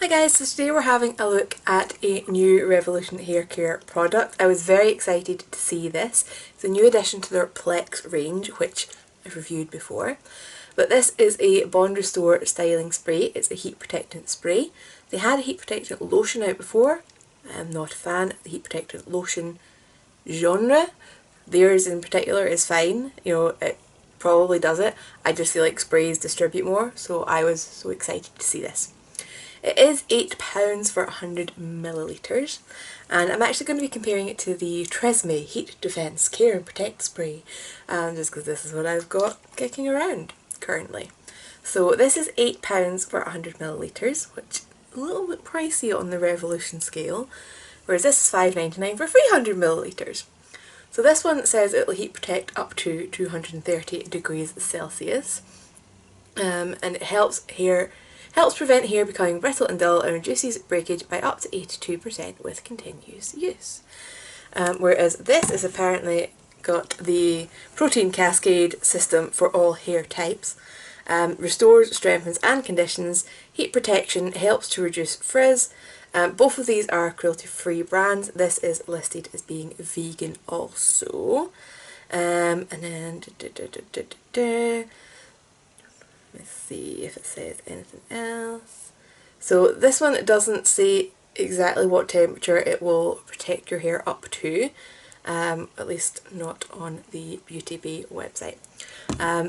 Hi guys, so today we're having a look at a new Revolution hair care product. I was very excited to see this. It's a new addition to their Plex range, which I've reviewed before. But this is a Bond Restore styling spray. It's a heat protectant spray. They had a heat protectant lotion out before. I'm not a fan of the heat protectant lotion genre. Theirs in particular is fine, you know, it probably does it. I just feel like sprays distribute more, so I was so excited to see this. It is £8 for 100 millilitres, and I'm actually going to be comparing it to the Tresemme Heat Defence Care and Protect Spray, just because this is what I've got kicking around currently. So this is £8 for 100 millilitres, which is a little bit pricey on the Revolution scale, whereas this is £5.99 for 300 millilitres. So this one says it will heat protect up to 230 degrees Celsius, and it helps prevent hair becoming brittle and dull and reduces breakage by up to 82% with continuous use. Whereas this is apparently got the protein cascade system for all hair types. Restores, strengthens and conditions, heat protection, helps to reduce frizz. Both of these are cruelty-free brands. This is listed as being vegan also. And then let's see if it says anything else. So this one doesn't say exactly what temperature it will protect your hair up to, at least not on the Beauty Bay website.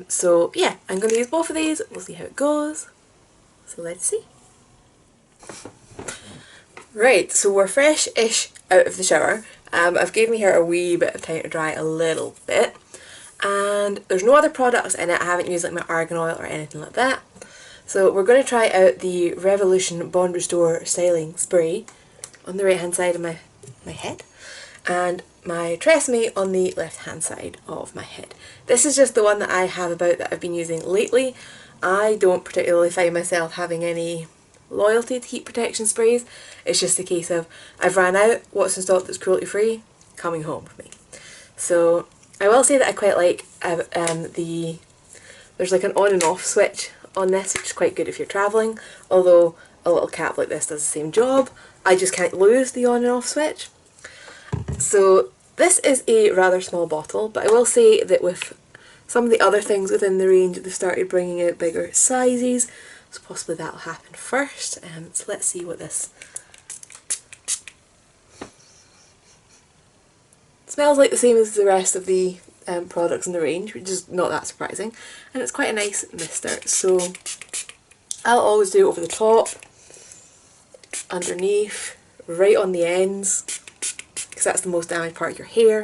So yeah, I'm going to use both of these. We'll see how it goes. So let's see. Right, so we're fresh-ish out of the shower. I've given my hair a wee bit of time to dry a little bit. And there's no other products in it. I haven't used like my argan oil or anything like that. So we're going to try out the Revolution Bond Restore Styling Spray on the right hand side of my head, and my Tresemme on the left hand side of my head. This is just the one that I have about that I've been using lately. I don't particularly find myself having any loyalty to heat protection sprays. It's just a case of I've ran out, what's in stock that's cruelty free, coming home with me. So I will say that I quite like there's like an on and off switch on this, which is quite good if you're travelling, although a little cap like this does the same job. I just can't lose the on and off switch. So this is a rather small bottle, but I will say that with some of the other things within the range, they've started bringing out bigger sizes, so possibly that'll happen first. So let's see what this smells like. The same as the rest of the products in the range, which is not that surprising, and it's quite a nice mister. So I'll always do it over the top, underneath, right on the ends, because that's the most damaged part of your hair.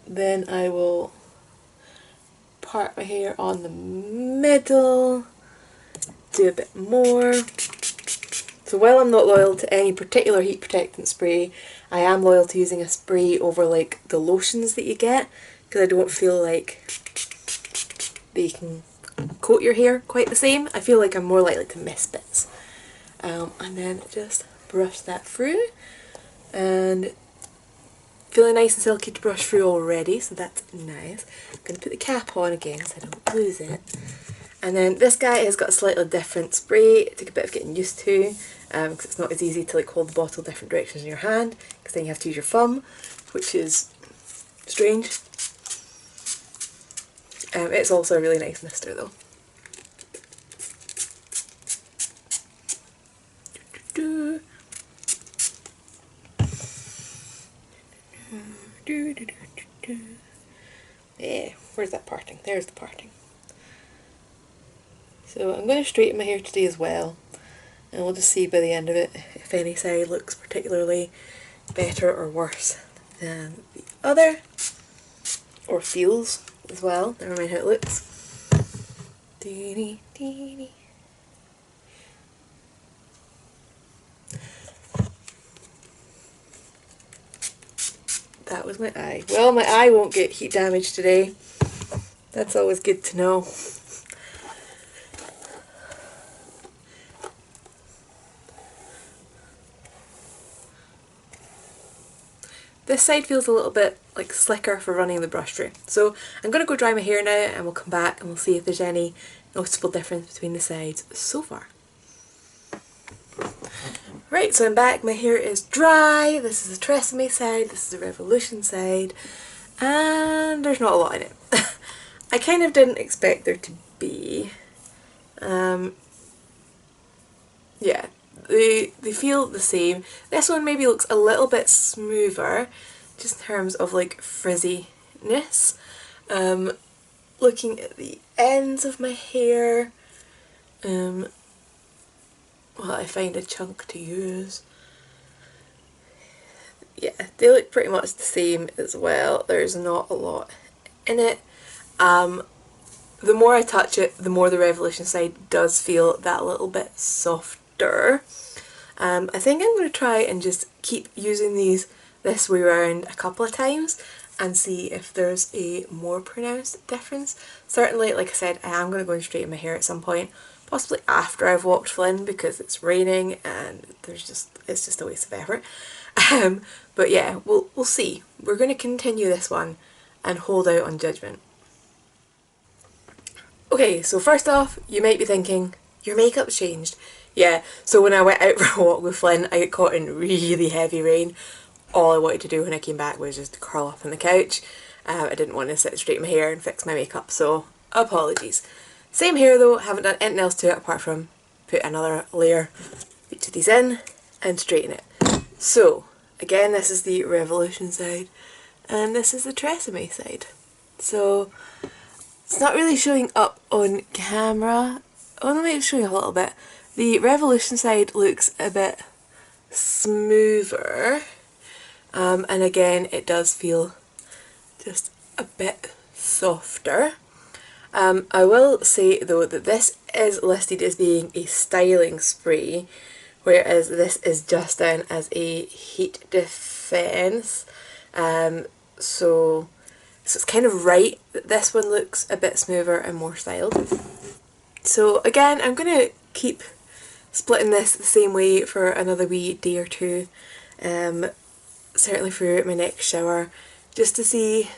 Then I will part my hair on the middle, do a bit more. So while I'm not loyal to any particular heat protectant spray, I am loyal to using a spray over like the lotions that you get, because I don't feel like they can coat your hair quite the same. I feel like I'm more likely to miss bits. And then just brush that through, and feeling nice and silky to brush through already, so that's nice. I'm going to put the cap on again so I don't lose it. And then this guy has got a slightly different spray. It took a bit of getting used to, because it's not as easy to like hold the bottle different directions in your hand, because then you have to use your thumb, which is strange. It's also a really nice mister though. Yeah, where's that parting? There's the parting. So I'm going to straighten my hair today as well, and we'll just see by the end of it if any side looks particularly better or worse than the other, or feels as well, never mind how it looks. That was my eye. Well, my eye won't get heat damage today. That's always good to know. This side feels a little bit like slicker for running the brush through. So I'm going to go dry my hair now, and we'll come back and we'll see if there's any noticeable difference between the sides so far. Right, so I'm back, my hair is dry, this is the Tresemme side, this is the Revolution side, and there's not a lot in it. I kind of didn't expect there to be. Yeah, they feel the same. This one maybe looks a little bit smoother, just in terms of like frizziness. Looking at the ends of my hair, well, I find a chunk to use. Yeah, they look pretty much the same as well. There's not a lot in it. The more I touch it, the more the Revolution side does feel that little bit softer. I think I'm going to try and just keep using these this way around a couple of times and see if there's a more pronounced difference. Certainly, like I said, I am going to go and straighten my hair at some point, possibly after I've walked Flynn because it's raining and it's just a waste of effort. But yeah, we'll see. We're going to continue this one and hold out on judgment. Okay, so first off, you might be thinking, your makeup's changed. Yeah, so when I went out for a walk with Flynn, I got caught in really heavy rain. All I wanted to do when I came back was just curl up on the couch. I didn't want to sit straight in my hair and fix my makeup, so apologies. Same hair though, haven't done anything else to it apart from put another layer, put these in and straighten it. So, again, this is the Revolution side and this is the Tresemme side. So, it's not really showing up on camera. Oh no, maybe it's showing a little bit. The Revolution side looks a bit smoother. And again, it does feel just a bit softer. I will say though that this is listed as being a styling spray, whereas this is just down as a heat defense. So it's kind of right that this one looks a bit smoother and more styled. So again, I'm going to keep splitting this the same way for another wee day or two, certainly for my next shower, just to see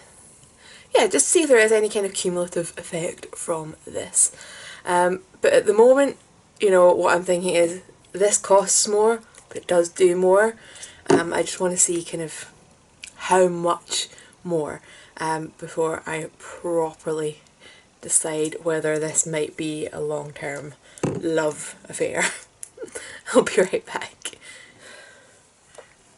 if there is any kind of cumulative effect from this. But at the moment, you know, what I'm thinking is this costs more, but it does do more. I just want to see kind of how much more before I properly decide whether this might be a long-term love affair. I'll be right back.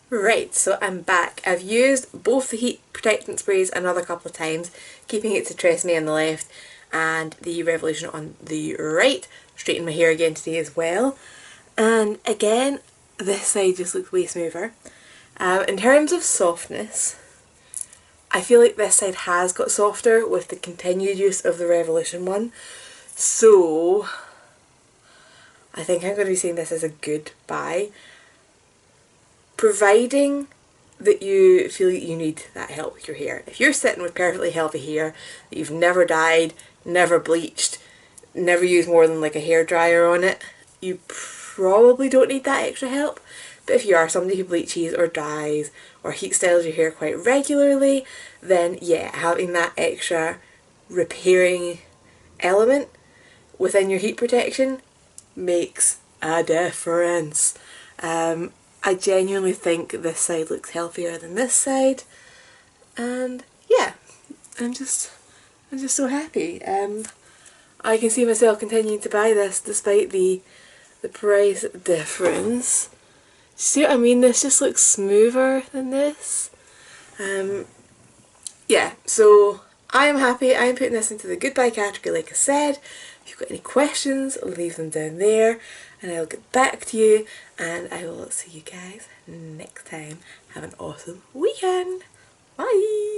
Right, so I'm back. I've used both the heat protectant sprays another couple of times, keeping it to Tresemme on the left and the Revolution on the right. Straightened my hair again today as well. And again, this side just looks way smoother. In terms of softness, I feel like this side has got softer with the continued use of the Revolution one. So I think I'm going to be saying this as a good buy, providing that you feel that you need that help with your hair. If you're sitting with perfectly healthy hair that you've never dyed, never bleached, never used more than like a hairdryer on it, you probably don't need that extra help. But if you are somebody who bleaches or dyes or heat styles your hair quite regularly, then yeah, having that extra repairing element within your heat protection makes a difference. I genuinely think this side looks healthier than this side, and yeah, I'm just so happy. I can see myself continuing to buy this despite the price difference. See what I mean? This just looks smoother than this. Yeah, so I am happy. I am putting this into the goodbye category like I said. If you've got any questions, leave them down there and I'll get back to you, and I will see you guys next time. Have an awesome weekend. Bye!